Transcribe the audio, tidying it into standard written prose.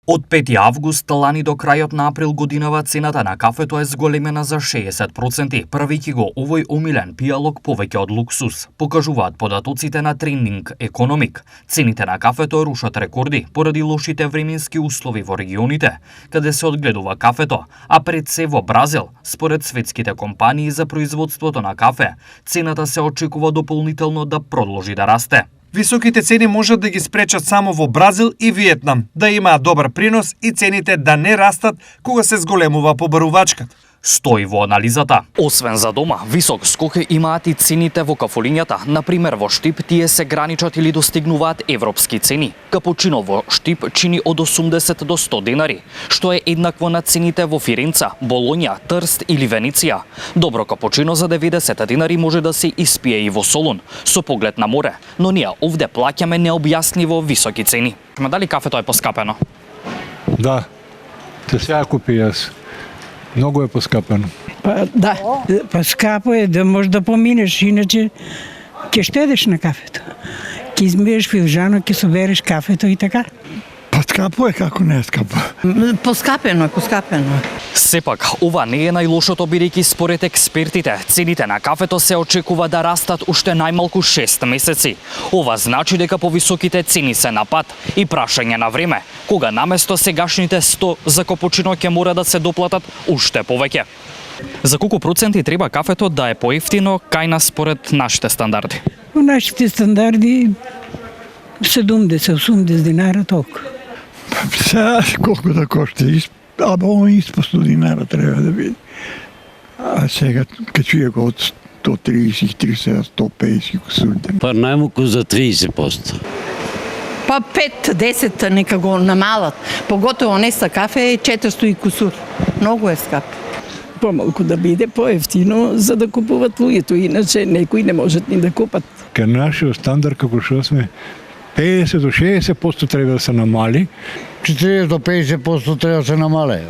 Од 5 август лани до крајот на април годинава цената на кафето е зголемена за 60%, правејќи го овој омилен пијалок повеќе од луксус, покажуваат податоците на Trending Economic. Цените на кафето рушат рекорди поради лошите временски услови во регионите, каде се одгледува кафето, а пред се во Бразил, според светските компании за производството на кафе, цената се очекува дополнително да продолжи да расте. Високите цени можат да ги спречат само во Бразил и Виетнам, да имаат добар принос и цените да не растат кога се зголемува побарувачката. Стои во анализата. Освен за дома, висок скок имаат и цените во кафулињата. Например, во Штип тие се граничат или достигнуваат европски цени. Капучино во Штип чини од 80 до 100 денари, што е еднакво на цените во Фиренца, Болоња, Трст или Венеција. Добро капучино за 90 денари може да се испие и во Солун, со поглед на море, но ние овде плаќаме необјасниво високи цени. Ма дали кафето е поскапено? Да, те сега купи јас. Многу е поскапено. Да, скапо е да можеш да поминеш, иначе ќе штедеш на кафето. Ќе измиеш филжано, ќе собереш кафето и така. Па скапо е, како не е скапо. Поскапено. Сепак, ова не е најлошото, бидејќи според експертите, цените на кафето се очекува да растат уште најмалку 6 месеци. Ова значи дека повисоките цени се на пат и прашање на време, кога наместо сегашните 100 за капучино ќе мора да се доплатат уште повеќе. За колку проценти треба кафето да е поевтино кај нас според нашите стандарди? Во нашите стандарди 70-80 динара толку. Сега колку да кошта, або испод 100 динара треба да биде. А сега, кај чуја го од 130, 300, 150 кусурите. Па најмалку за 30%. Па 5-10 нека го намалат. Поготово Неста кафе е 400 и кусур. Многу е скап. Помалку да биде поевтино за да купуват луѓето, иначе некои не можат ни да купат. Кај нашиот стандард како што сме 50 до 60% треба да се намали. 40 до 50% треба да се намале.